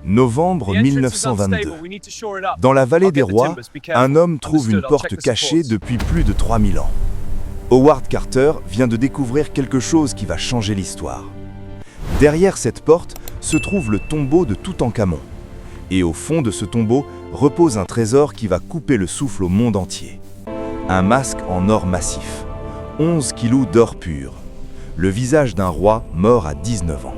Novembre 1922. Dans la vallée des rois, un homme trouve une porte cachée depuis plus de 3000 ans. Howard Carter vient de découvrir quelque chose qui va changer l'histoire. Derrière cette porte se trouve le tombeau de Toutankhamon. Et au fond de ce tombeau repose un trésor qui va couper le souffle au monde entier. Un masque en or massif, 11 kilos d'or pur. Le visage d'un roi mort à 19 ans.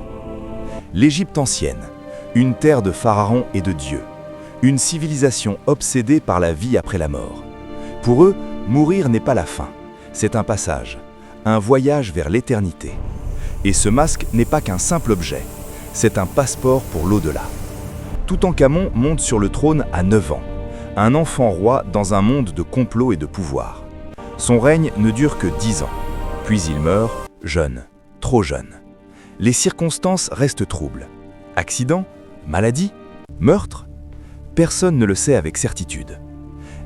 L'Égypte ancienne, une terre de pharaons et de dieux. Une civilisation obsédée par la vie après la mort. Pour eux, mourir n'est pas la fin, c'est un passage, un voyage vers l'éternité. Et ce masque n'est pas qu'un simple objet, c'est un passeport pour l'au-delà. Toutankhamon monte sur le trône à 9 ans, un enfant roi dans un monde de complots et de pouvoir. Son règne ne dure que 10 ans, puis il meurt, jeune, trop jeune. Les circonstances restent troubles. Accident? Maladie? Meurtre? Personne ne le sait avec certitude.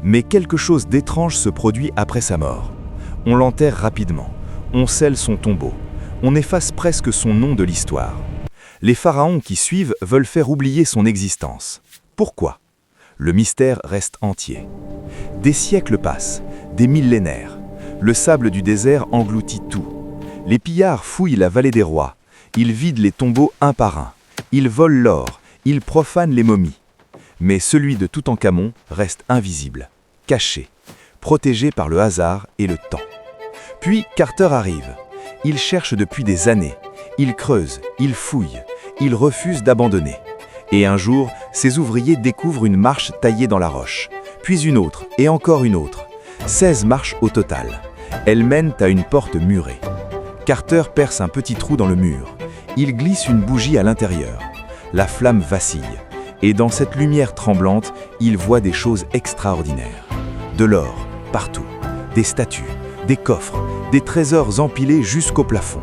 Mais quelque chose d'étrange se produit après sa mort. On l'enterre rapidement, on scelle son tombeau, on efface presque son nom de l'histoire. Les pharaons qui suivent veulent faire oublier son existence. Pourquoi? Le mystère reste entier. Des siècles passent, des millénaires. Le sable du désert engloutit tout. Les pillards fouillent la vallée des rois. Ils vident les tombeaux un par un. Ils volent l'or. Ils profanent les momies. Mais celui de Toutankhamon reste invisible, caché, protégé par le hasard et le temps. Puis Carter arrive. Il cherche depuis des années. Il creuse, il fouille, il refuse d'abandonner. Et un jour, ses ouvriers découvrent une marche taillée dans la roche, puis une autre et encore une autre. 16 marches au total. Elles mènent à une porte murée. Carter perce un petit trou dans le mur. Il glisse une bougie à l'intérieur. La flamme vacille. Et dans cette lumière tremblante, il voit des choses extraordinaires. De l'or, partout. Des statues, des coffres, des trésors empilés jusqu'au plafond.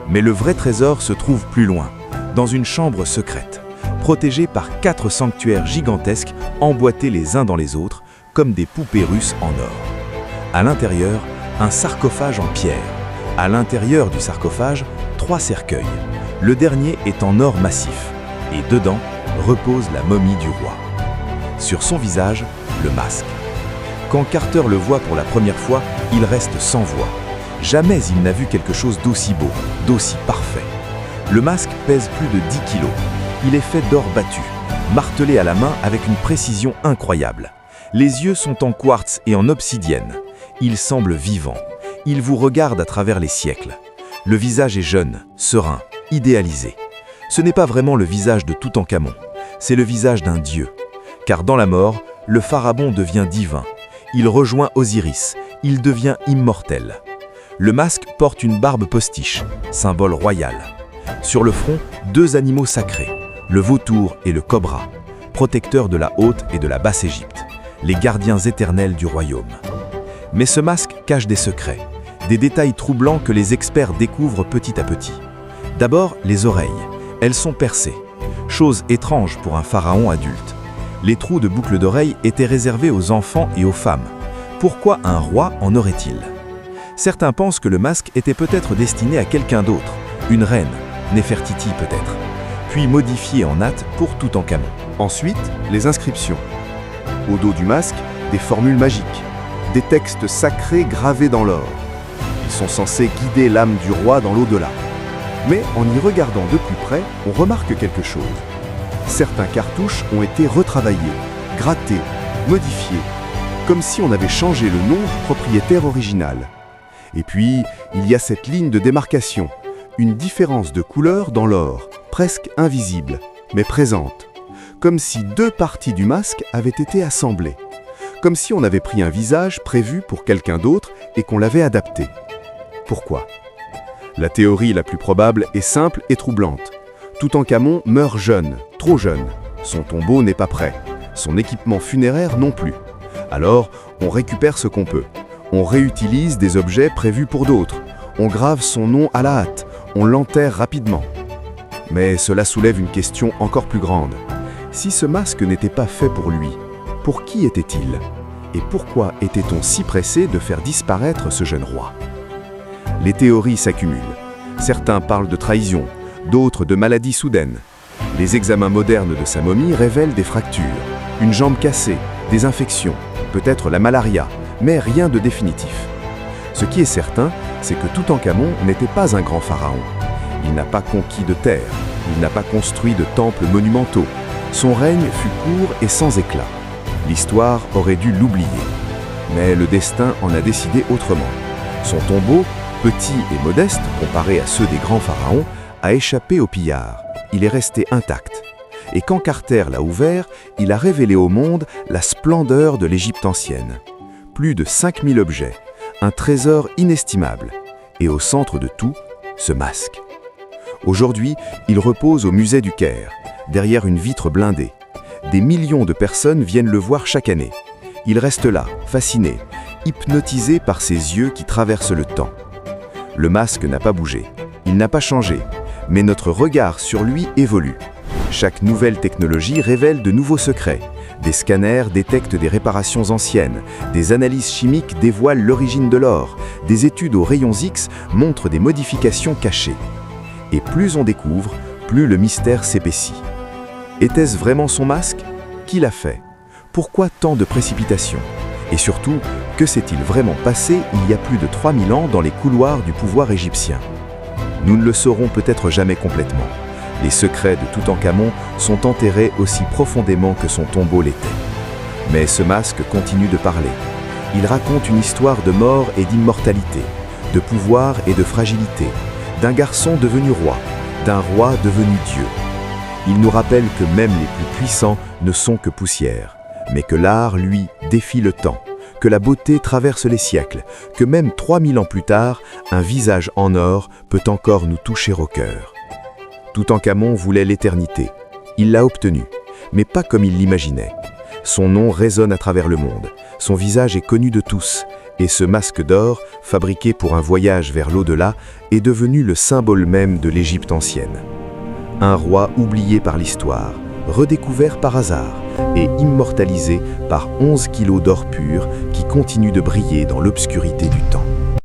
Mais le vrai trésor se trouve plus loin, dans une chambre secrète, protégée par 4 sanctuaires gigantesques emboîtés les uns dans les autres, comme des poupées russes en or. À l'intérieur, un sarcophage en pierre. À l'intérieur du sarcophage, 3 cercueils. Le dernier est en or massif. Et dedans repose la momie du roi. Sur son visage, le masque. Quand Carter le voit pour la première fois, il reste sans voix. Jamais il n'a vu quelque chose d'aussi beau, d'aussi parfait. Le masque pèse plus de 10 kilos. Il est fait d'or battu, martelé à la main avec une précision incroyable. Les yeux sont en quartz et en obsidienne. Il semble vivant. Il vous regarde à travers les siècles. Le visage est jeune, serein, idéalisé. Ce n'est pas vraiment le visage de Toutankhamon, c'est le visage d'un dieu. Car dans la mort, le pharaon devient divin. Il rejoint Osiris, il devient immortel. Le masque porte une barbe postiche, symbole royal. Sur le front, 2 animaux sacrés, le vautour et le cobra, protecteurs de la Haute et de la Basse Égypte, les gardiens éternels du royaume. Mais ce masque cache des secrets, des détails troublants que les experts découvrent petit à petit. D'abord, les oreilles. Elles sont percées, chose étrange pour un pharaon adulte. Les trous de boucles d'oreilles étaient réservés aux enfants et aux femmes. Pourquoi un roi en aurait-il? Certains pensent que le masque était peut-être destiné à quelqu'un d'autre, une reine, Néfertiti peut-être, puis modifié en natte pour Toutankhamon. Ensuite, les inscriptions. Au dos du masque, des formules magiques, des textes sacrés gravés dans l'or. Ils sont censés guider l'âme du roi dans l'au-delà. Mais en y regardant de plus près, on remarque quelque chose. Certains cartouches ont été retravaillés, grattés, modifiés, comme si on avait changé le nom du propriétaire original. Et puis, il y a cette ligne de démarcation, une différence de couleur dans l'or, presque invisible, mais présente. Comme si 2 parties du masque avaient été assemblées. Comme si on avait pris un visage prévu pour quelqu'un d'autre et qu'on l'avait adapté. Pourquoi ? La théorie la plus probable est simple et troublante. Toutankhamon meurt jeune, trop jeune. Son tombeau n'est pas prêt. Son équipement funéraire non plus. Alors, on récupère ce qu'on peut. On réutilise des objets prévus pour d'autres. On grave son nom à la hâte. On l'enterre rapidement. Mais cela soulève une question encore plus grande. Si ce masque n'était pas fait pour lui, pour qui était-il? Et pourquoi était-on si pressé de faire disparaître ce jeune roi? Les théories s'accumulent. Certains parlent de trahison, d'autres de maladie soudaine. Les examens modernes de sa momie révèlent des fractures, une jambe cassée, des infections, peut-être la malaria, mais rien de définitif. Ce qui est certain, c'est que Toutankhamon n'était pas un grand pharaon. Il n'a pas conquis de terre, il n'a pas construit de temples monumentaux. Son règne fut court et sans éclat. L'histoire aurait dû l'oublier. Mais le destin en a décidé autrement. Son tombeau, petit et modeste comparé à ceux des grands pharaons, a échappé aux pillards. Il est resté intact. Et quand Carter l'a ouvert, il a révélé au monde la splendeur de l'Égypte ancienne. Plus de 5000 objets, un trésor inestimable. Et au centre de tout, ce masque. Aujourd'hui, il repose au musée du Caire, derrière une vitre blindée. Des millions de personnes viennent le voir chaque année. Il reste là, fasciné, hypnotisé par ses yeux qui traversent le temps. Le masque n'a pas bougé, il n'a pas changé, mais notre regard sur lui évolue. Chaque nouvelle technologie révèle de nouveaux secrets. Des scanners détectent des réparations anciennes, des analyses chimiques dévoilent l'origine de l'or, des études aux rayons X montrent des modifications cachées. Et plus on découvre, plus le mystère s'épaissit. Était-ce vraiment son masque? Qui l'a fait? Pourquoi tant de précipitation? Et surtout, que s'est-il vraiment passé il y a plus de 3000 ans dans les couloirs du pouvoir égyptien? Nous ne le saurons peut-être jamais complètement. Les secrets de Toutankhamon sont enterrés aussi profondément que son tombeau l'était. Mais ce masque continue de parler. Il raconte une histoire de mort et d'immortalité, de pouvoir et de fragilité, d'un garçon devenu roi, d'un roi devenu Dieu. Il nous rappelle que même les plus puissants ne sont que poussière, mais que l'art, lui, défie le temps, que la beauté traverse les siècles, que même 3000 ans plus tard, un visage en or peut encore nous toucher au cœur. Toutankhamon voulait l'éternité. Il l'a obtenue, mais pas comme il l'imaginait. Son nom résonne à travers le monde, son visage est connu de tous, et ce masque d'or, fabriqué pour un voyage vers l'au-delà, est devenu le symbole même de l'Égypte ancienne. Un roi oublié par l'histoire, redécouvert par hasard et immortalisé par 11 kilos d'or pur qui continuent de briller dans l'obscurité du temps.